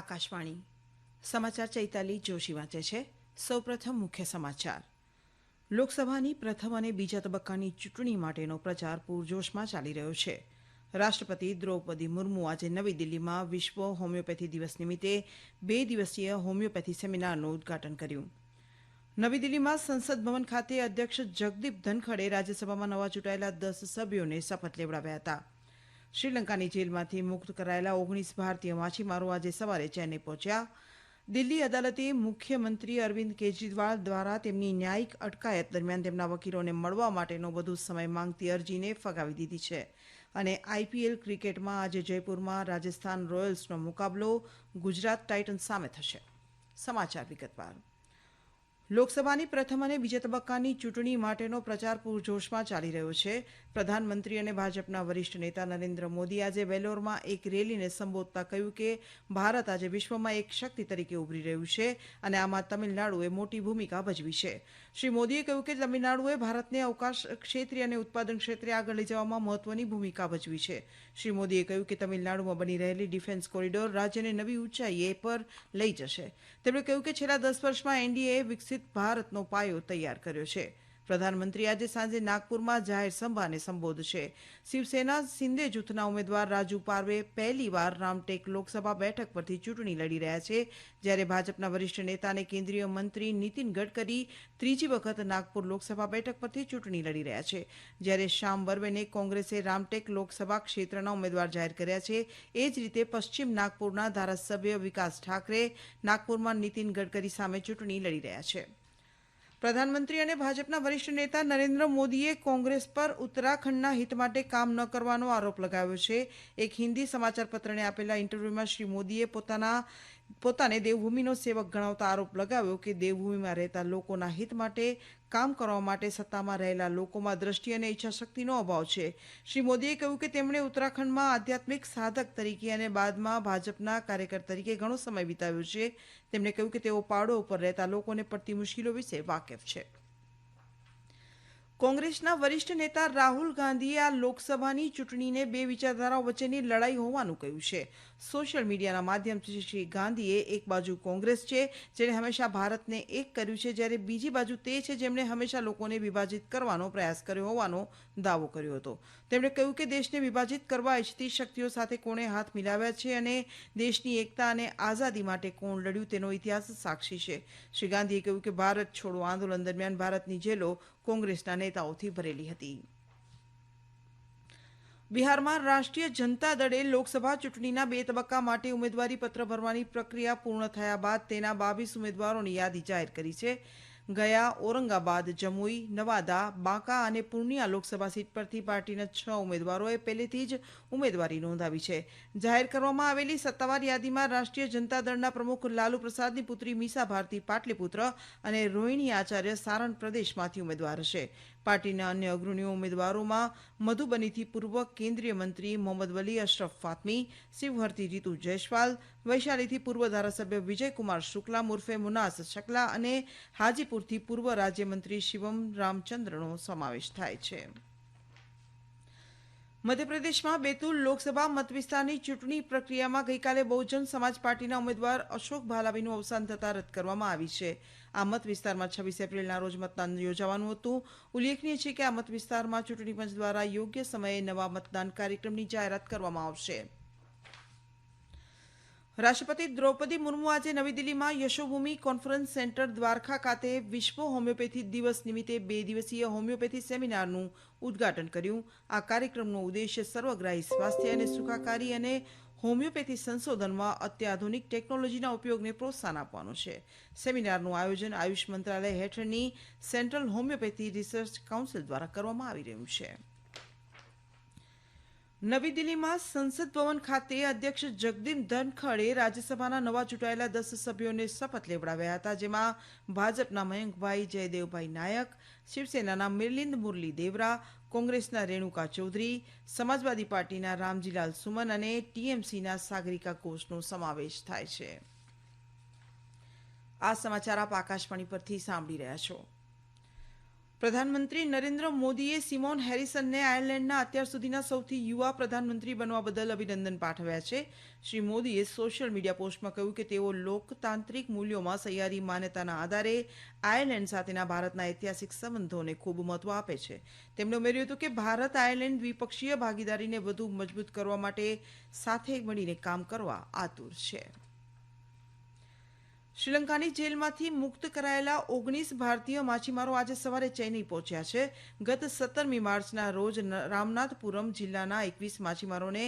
આકાશવાણી સમાચાર ચૈતાલી જોશી વાંચે છે. સૌપ્રથમ મુખ્ય સમાચાર. લોકસભાની પ્રથમ અને બીજા તબક્કાની ચૂંટણી માટેનો પ્રચાર પૂરજોશમાં ચાલી રહ્યો છે. રાષ્ટ્રપતિ દ્રૌપદી મુર્મુ આજે નવી દિલ્હીમાં વિશ્વ હોમિયોપેથી દિવસ નિમિત્તે 2 દિવસીય હોમિયોપેથી સેમિનારનું ઉદ્ઘાટન કર્યું. નવી દિલ્હીમાં સંસદ ભવન ખાતે અધ્યક્ષ જગદીપ ધનખડે રાજ્યસભામાં નવા ચૂંટાયેલા 10 સભ્યોને શપથ લેવડાવ્યા હતા. શ્રીલંકાની જેલમાંથી મુક્ત કરાયેલા 19 ભારતીય માછીમારો આજે સવારે ચેન્નઈ પહોંચ્યા. દિલ્હી અદાલતે મુખ્યમંત્રી અરવિંદ કેજરીવાલ દ્વારા તેમની ન્યાયિક અટકાયત દરમિયાન તેમના વકીલોને મળવા માટેનો વધુ સમય માંગતી અરજીને ફગાવી દીધી છે. અને આઈપીએલ ક્રિકેટમાં આજે જયપુરમાં રાજસ્થાન રોયલ્સનો મુકાબલો ગુજરાત ટાઇટન્સ સામે થશે. સમાચાર વિગતવાર. લોકસભાની પ્રથમ અને બીજા તબક્કાની ચૂંટણી માટેનો પ્રચાર પૂરજોશમાં ચાલી રહ્યો છે. પ્રધાનમંત્રી અને ભાજપના વરિષ્ઠ નેતા નરેન્દ્ર મોદી આજે વેલોરમાં એક રેલીને સંબોધતા કહ્યું કે ભારત આજે વિશ્વમાં એક શક્તિ તરીકે ઉભરી રહ્યું છે અને આમાં તમિલનાડુએ મોટી ભૂમિકા ભજવી છે. શ્રી મોદીએ કહ્યું કે તમિલનાડુએ ભારતને અવકાશ ક્ષેત્રે અને ઉત્પાદન ક્ષેત્રે આગળ લઈ જવામાં મહત્વની ભૂમિકા ભજવી છે. શ્રી મોદીએ કહ્યું કે તમિલનાડુમાં બની રહેલી ડિફેન્સ કોરિડોર રાજ્યને નવી ઊંચાઈએ પર લઈ જશે. તેમણે કહ્યું કે છેલ્લા 10 વર્ષમાં એનડીએ વિકસિત ભારતનો પાયો તૈયાર કર્યો છે. પ્રધાનમંત્રી આજે સાંજે નાગપુરમાં જાહેર સભાને સંબોધશે. શિવસેના શિંદે જૂથના ઉમેદવાર રાજુ પારવે પહેલીવાર રામટેક લોકસભા બેઠક પરથી ચૂંટણી લડી રહ્યા છે, જ્યારે ભાજપના વરિષ્ઠ નેતા અને કેન્દ્રીય મંત્રી નીતિન ગડકરી ત્રીજી વખત નાગપુર લોકસભા બેઠક પરથી ચૂંટણી લડી રહ્યા છે, જ્યારે શ્યામ બર્વેને કોંગ્રેસે રામટેક લોકસભા ક્ષેત્રના ઉમેદવાર જાહેર કર્યા છે. એ જ રીતે પશ્ચિમ નાગપુરના ધારાસભ્ય વિકાસ ઠાકરે નાગપુરમાં નીતિન ગડકરી સામે ચૂંટણી લડી રહ્યા છે. પ્રધાનમંત્રી અને ભાજપના વરિષ્ઠ નેતા નરેન્દ્ર મોદીએ કોંગ્રેસ પર ઉત્તરાખંડના હિત માટે કામ ન કરવાનો આરોપ લગાવ્યો છે. એક હિન્દી સમાચાર પત્રને આપેલા ઇન્ટરવ્યુમાં શ્રી મોદીએ પોતાને દેવભૂમિનો સેવક ગણાવતા આરોપ લગાવ્યો કે દેવભૂમિમાં રહેતા લોકોના હિત માટે કામ કરવા માટે સત્તામાં રહેલા લોકોમાં દ્રષ્ટિ અને ઈચ્છાશક્તિનો અભાવ છે. શ્રી મોદીએ કહ્યું કે તેમણે ઉત્તરાખંડમાં આધ્યાત્મિક સાધક તરીકે અને બાદમાં ભાજપના કાર્યકર તરીકે ઘણો સમય વિતાવ્યો છે. તેમણે કહ્યું કે તેઓ પહાડો ઉપર રહેતા લોકોને પડતી મુશ્કેલીઓ વિશે વાકેફ છે. કોંગ્રેસના વરિષ્ઠ નેતા રાહુલ ગાંધીએ આ લોકસભાની ચૂંટણીને 2 વિચારધારાઓ વચ્ચેની લડાઈ હોવાનું કહ્યું છે. સોશિયલ મીડિયાના માધ્યમથી શ્રી ગાંધીએ એક બાજુ કોંગ્રેસ છે, જેણે હંમેશા ભારતને એક કર્યું છે, જ્યારે બીજી બાજુ તે છે જેમણે હંમેશા લોકોને વિભાજિત કરવાનો પ્રયાસ કર્યો હોવાનો દાવો કર્યો હતો. તેમણે કહ્યું કે દેશને વિભાજિત કરવા ઇચ્છતી શક્તિઓ સાથે કોણે હાથ મિલાવ્યા છે અને દેશની એકતા અને આઝાદી માટે કોણ લડ્યું તેનો ઇતિહાસ સાક્ષી છે. શ્રી ગાંધીએ કહ્યું કે ભારત છોડો આંદોલન દરમિયાન ભારતની જેલો કોંગ્રેસના નેતાઓથી ભરેલી હતી. બિહારમાં રાષ્ટ્રીય જનતા દળે લોકસભા ચૂંટણીના 2 તબક્કા માટે ઉમેદવારી પત્ર ભરવાની પ્રક્રિયા પૂર્ણ થયા બાદ તેના 22 ઉમેદવારોની યાદી જાહેર કરી છે. ગયા ઔરંગાબાદ, જમુઈ, નવાદા, બાંકા અને પૂર્ણિયા લોકસભા સીટ પરથી પાર્ટીના 6 ઉમેદવારોએ પહેલેથી જ ઉમેદવારી નોંધાવી છે. જાહેર કરવામાં આવેલી સત્તાવાર યાદીમાં રાષ્ટ્રીય જનતા દળના પ્રમુખ લાલુ પ્રસાદની પુત્રી મીસા ભારતી પાટલીપુત્ર અને રોહિણી આચાર્ય સારણ પ્રદેશમાંથી ઉમેદવાર હશે. પાર્ટીના અન્ય અગ્રણીઓ ઉમેદવારોમાં મધુબનીથી પૂર્વ કેન્દ્રીય મંત્રી મોહમ્મદ વલી અશરફ ફાતમી, શિવહરથી રીતુ જયસ્વાલ, વૈશાલીથી પૂર્વ ધારાસભ્ય વિજયકુમાર શુક્લા ઉર્ફે મુનાસ શકલા અને હાજીપુરથી પૂર્વ રાજ્યમંત્રી શિવમ રામચંદ્રનો સમાવેશ થાય છે. મધ્યપ્રદેશમાં બેતુલ લોકસભા મતવિસ્તારની ચૂંટણી પ્રક્રિયામાં ગઈકાલે બહુજન સમાજ પાર્ટીના ઉમેદવાર અશોક ભાલાવીનું અવસાન થતાં રદ કરવામાં આવી છે. આ મત વિસ્તારમાં 26 એપ્રિલના રોજ મતદાન યોજાવાનું હતું. ઉલ્લેખનીય છે કે આ મત વિસ્તારમાં ચૂંટણી પંચ દ્વારા યોગ્ય સમયે નવા મતદાન કાર્યક્રમની જાહેરાત કરવામાં આવશે. રાષ્ટ્રપતિ દ્રૌપદી મુર્મુ આજે નવી દિલ્હીમાં યશોભૂમિ કોન્ફરન્સ સેન્ટર દ્વારકા ખાતે વિશ્વ હોમિયોપેથી દિવસ નિમિત્તે 2 દિવસીય હોમિયોપેથી સેમિનારનું ઉદ્ઘાટન કર્યું. આ કાર્યક્રમનો ઉદ્દેશ્ય સર્વગ્રાહી સ્વાસ્થ્ય અને સુખાકારી અને હોમિયોપેથી સંશોધનમાં અત્યાધુનિક ટેકનોલોજીના ઉપયોગને પ્રોત્સાહન આપવાનો છે. સેમિનારનું આયોજન આયુષ મંત્રાલય હેઠળની સેન્ટ્રલ હોમિયોપેથી રિસર્ચ કાઉન્સિલ દ્વારા કરવામાં આવી રહ્યું છે. નવી દિલ્હીમાં સંસદ ભવન ખાતે અધ્યક્ષ જગદીપ ધનખડે રાજ્યસભાના નવા ચૂંટાયેલા 10 સભ્યોને શપથ લેવડાવ્યા હતા, જેમાં ભાજપના મયંકભાઈ જયદેવભાઈ નાયક, શિવસેનાના મિલિંદ મુરલી દેવરા, કોંગ્રેસના રેણુકા ચૌધરી, સમાજવાદી પાર્ટીના રામજીલાલ સુમન અને ટીએમસીના સાગરિકા ઘોષનો સમાવેશ થાય છે. આ સમાચાર આપ આકાશવાણી પરથી સાંભળી રહ્યા છો. પ્રધાનમંત્રી નરેન્દ્ર મોદીએ સિમોન હેરિસનને આયર્લેન્ડના અત્યાર સુધીના સૌથી યુવા પ્રધાનમંત્રી બનવા બદલ અભિનંદન પાઠવ્યા છે. શ્રી મોદીએ સોશિયલ મીડિયા પોસ્ટમાં કહ્યું કે તેઓ લોકતાંત્રિક મૂલ્યોમાં સહિયારી માન્યતાના આધારે આયર્લેન્ડ સાથેના ભારતના ઐતિહાસિક સંબંધોને ખૂબ મહત્વ આપે છે. તેમણે ઉમેર્યું હતું કે ભારત આયર્લેન્ડ દ્વિપક્ષીય ભાગીદારીને વધુ મજબૂત કરવા માટે સાથે મળીને કામ કરવા આતુર છે. શ્રીલંકાની જેલમાંથી મુક્ત કરાયેલા 19 ભારતીય માછીમારો આજે સવારે ચેન્નઈ પહોંચ્યા છે. ગત 17મી માર્ચના રોજ રામનાથપુરમ જિલ્લાના 21 માછીમારોને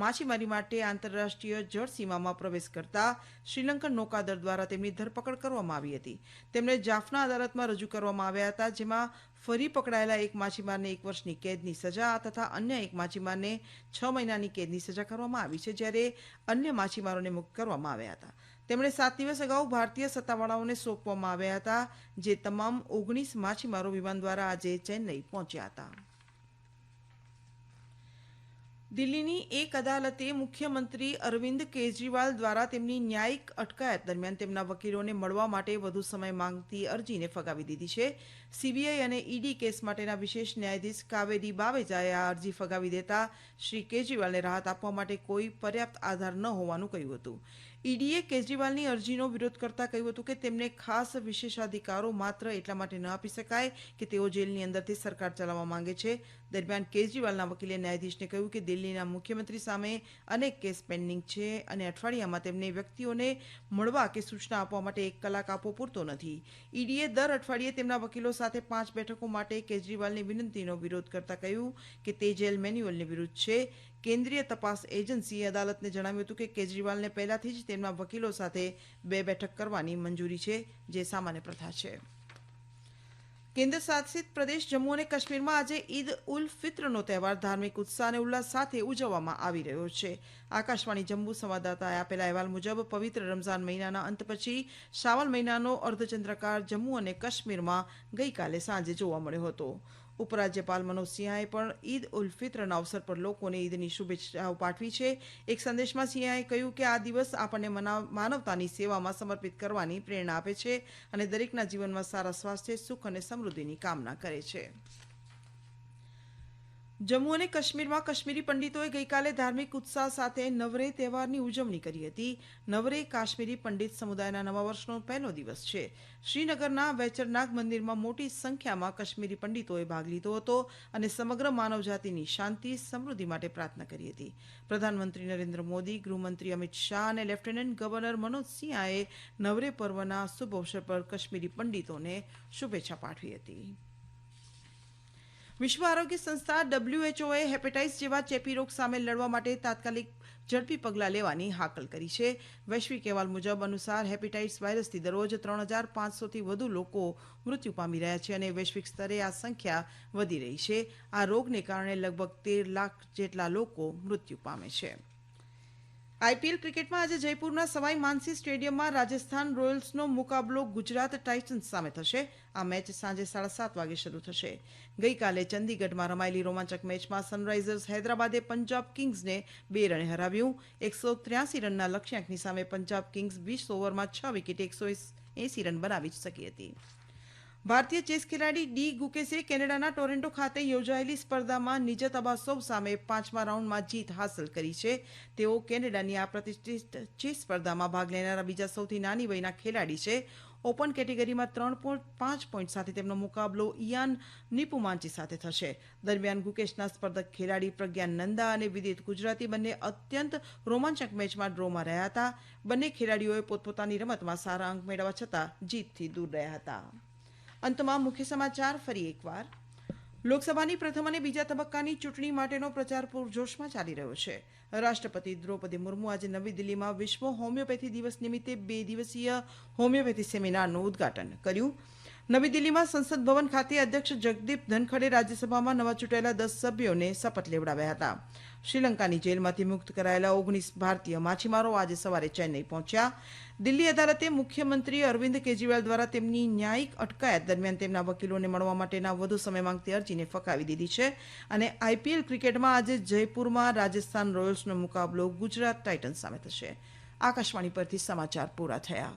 માછીમારી માટે આંતરરાષ્ટ્રીય જળસીમામાં પ્રવેશ કરતા શ્રીલંકન નૌકાદળ દ્વારા તેમની ધરપકડ કરવામાં આવી હતી. તેમને જાફના અદાલતમાં રજૂ કરવામાં આવ્યા હતા, જેમાં ફરી પકડાયેલા એક માછીમારને 1 વર્ષની કેદની સજા તથા અન્ય એક માછીમારને 6 મહિનાની કેદની સજા કરવામાં આવી છે, જ્યારે અન્ય માછીમારોને મુક્ત કરવામાં આવ્યા હતા. તેમણે 7 દિવસ અગાઉ ભારતીય સત્તાવાળાઓને સોંપવામાં આવ્યા હતા, જે તમામ 19 માછીમારો વિમાન દ્વારા આજે ચેન્નઈ પહોંચ્યા હતા. દિલ્હીની એક અદાલતે મુખ્યમંત્રી અરવિંદ કેજરીવાલ દ્વારા તેમની ન્યાયિક અટકાયત દરમિયાન તેમના વકીલોને મળવા માટે વધુ સમય માંગતી અરજીને ફગાવી દીધી છે. સીબીઆઈ અને ઈડી કેસ માટેના વિશેષ ન્યાયાધીશ કાવેરી બાવેજાએ આ અરજી ફગાવી દેતા શ્રી કેજરીવાલને રાહત આપવા માટે કોઈ પર્યાપ્ત આધાર ન હોવાનું કહ્યું હતું. ઈડીએ કેજરીવાલની અરજીનો વિરોધ કરતા કહ્યું હતું કે તેમને ખાસ વિશેષાધિકારો માત્ર એટલા માટે ન આપી શકાય કે તેઓ જેલની અંદરથી સરકાર ચલાવવા માંગે છે. દરમિયાન કેજરીવાલના વકીલે ન્યાયાધીશને કહ્યું કે દિલ્હીના મુખ્યમંત્રી સામે અનેક કેસ પેન્ડિંગ છે અને અઠવાડિયામાં તેમને વ્યક્તિઓને મળવા કે સૂચના આપવા માટે 1 કલાક આપવો પૂરતો નથી. ઈડીએ દર અઠવાડિયે તેમના વકીલો સાથે 5 બેઠકો માટે કેજરીવાલની વિનંતીનો વિરોધ કરતા કહ્યું કે તે જેલ મેન્યુઅલની વિરુદ્ધ છે. કેન્દ્રીય તપાસ એજન્સીએ અદાલતને જણાવ્યું હતું કે કેજરીવાલને પહેલાથી જ તેમના વકીલો સાથે 2 બેઠક કરવાની મંજૂરી છે, જે સામાન્ય પ્રથા છે. કેન્દ્ર શાસિત પ્રદેશ જમ્મુ અને કાશ્મીરમાં આજે ઈદ ઉલ ફિત્રનો તહેવાર ધાર્મિક ઉત્સાહ અને ઉલ્લાસ સાથે ઉજવવામાં આવી રહ્યો છે. આકાશવાણી જમ્મુ સંવાદદાતાએ આપેલા અહેવાલ મુજબ પવિત્ર રમઝાન મહિનાના અંત પછી શાવલ મહિનાનો અર્ધચંદ્રકાર જમ્મુ અને કાશ્મીરમાં ગઈકાલે સાંજે જોવા મળ્યો હતો. ઉપરાજ્યપાલ મનોજ સિંહાએ પણ ઈદ ઉલ ફિત્રના અવસર પર લોકોને ઈદની શુભેચ્છાઓ પાઠવી છે. એક સંદેશમાં સિંહાએ કહ્યું કે આ દિવસ આપણને માનવતાની સેવામાં સમર્પિત કરવાની પ્રેરણા આપે છે અને દરેકના જીવનમાં સારા સ્વાસ્થ્ય, સુખ અને સમૃદ્ધિની કામના કરે છે. જમ્મુ અને કાશ્મીરમાં કાશ્મીરી પંડિતોએ ગઈકાલે ધાર્મિક ઉત્સાહ સાથે નવરે તહેવારની ઉજવણી કરી હતી. નવરે કાશ્મીરી પંડિત સમુદાયના નવા વર્ષનો પહેલો દિવસ છે. શ્રીનગરના વૈચરનાગ મંદિરમાં મોટી સંખ્યામાં કાશ્મીરી પંડિતોએ ભાગ લીધો હતો અને સમગ્ર માનવજાતિની શાંતિ, સમૃદ્ધિ માટે પ્રાર્થના કરી હતી. પ્રધાનમંત્રી નરેન્દ્ર મોદી, ગૃહમંત્રી અમિત શાહ અને લેફ્ટનન્ટ ગવર્નર મનોજ સિંહાએ નવરે પર્વના શુભ અવસર પર કાશ્મીરી પંડિતોને શુભેચ્છા પાઠવી હતી. વિશ્વ આરોગ્ય સંસ્થા WHOએ હેપેટાઇટિસ જેવા ચેપી રોગ સામે લડવા માટે તાત્કાલિક ઝડપી પગલાં લેવાની હાકલ કરી છે. વૈશ્વિક અહેવાલ મુજબ અનુસાર હેપેટાઇટિસ વાયરસથી દરરોજ 3,500થી વધુ લોકો મૃત્યુ પામી રહ્યા છે અને વૈશ્વિક સ્તરે આ સંખ્યા વધી રહી છે. આ રોગને કારણે લગભગ 13 લાખ જેટલા લોકો મૃત્યુ પામે છે. આઈપીએલ ક્રિકેટમાં આજે જયપુરના સવાઈ માનસિંહ સ્ટેડિયમમાં રાજસ્થાન રોયલ્સનો મુકાબલો ગુજરાત ટાઇટન્સ સામે થશે. આ મેચ સાંજે 7:30 વાગે શરૂ થશે. ગઈકાલે ચંદીગઢમાં રમાયેલી રોમાંચક મેચમાં સનરાઇઝર્સ હૈદરાબાદે પંજાબ કિંગ્સને 2 રને હરાવ્યું. 183 રનના લક્ષ્યાંકની સામે પંજાબ કિંગ્સ 20 ઓવરમાં 6 વિકેટે 180 રન બનાવી શકી હતી. ભારતીય ચેસ ખેલાડી ડી ગુકેશે કેનેડાના ટોરેન્ટો ખાતે યોજાયેલી સ્પર્ધામાં નિજત અબાસોવ સામે 5મા રાઉન્ડમાં જીત હાંસલ કરી છે. તેઓ કેનેડાની આ પ્રતિષ્ઠિત ચેસ સ્પર્ધામાં ભાગ લેનારા બીજા સૌથી નાની વયના ખેલાડી છે. ઓપન કેટેગરીમાં 3.5 પોઈન્ટ સાથે તેમનો મુકાબલો ઇયાન નિપુમાંચી સાથે થશે. દરમિયાન ગુકેશના સ્પર્ધક ખેલાડી પ્રજ્ઞાન નંદા અને વિદિત ગુજરાતી બંને અત્યંત રોમાંચક મેચમાં ડ્રોમાં રહ્યા હતા. બંને ખેલાડીઓએ પોતપોતાની રમતમાં સારા અંક મેળવવા છતાં જીતથી દૂર રહ્યા હતા. અંતમાં મુખ્ય સમાચાર ફરી એકવાર. લોકસભાની પ્રથમ અને બીજા તબક્કાની ચૂંટણી માટેનો પ્રચાર પૂરજોશમાં ચાલી રહ્યો છે. રાષ્ટ્રપતિ દ્રૌપદી મુર્મુ આજે નવી દિલ્હીમાં વિશ્વ હોમિયોપેથી દિવસ નિમિત્તે 2 દિવસીય હોમિયોપેથી સેમિનારનું ઉદ્ઘાટન કર્યું. નવી દિલ્હીમાં સંસદ ભવન ખાતે અધ્યક્ષ જગદીપ ધનખડે રાજ્યસભામાં નવા ચૂંટાયેલા 10 સભ્યોને શપથ લેવડાવ્યા હતા. શ્રીલંકાની જેલમાંથી મુક્ત કરાયેલા 19 ભારતીય માછીમારો આજે સવારે ચેન્નઈ પહોંચ્યા. દિલ્હી અદાલતે મુખ્યમંત્રી અરવિંદ કેજરીવાલ દ્વારા તેમની ન્યાયિક અટકાયત દરમિયાન તેમના વકીલોને મળવા માટેના વધુ સમય માંગતી અરજીને ફગાવી દીધી છે. અને આઈપીએલ ક્રિકેટમાં આજે જયપુરમાં રાજસ્થાન રોયલ્સનો મુકાબલો ગુજરાત ટાઇટન્સ સામે થશે. આકાશવાણી પરથી સમાચાર પૂરા થયા.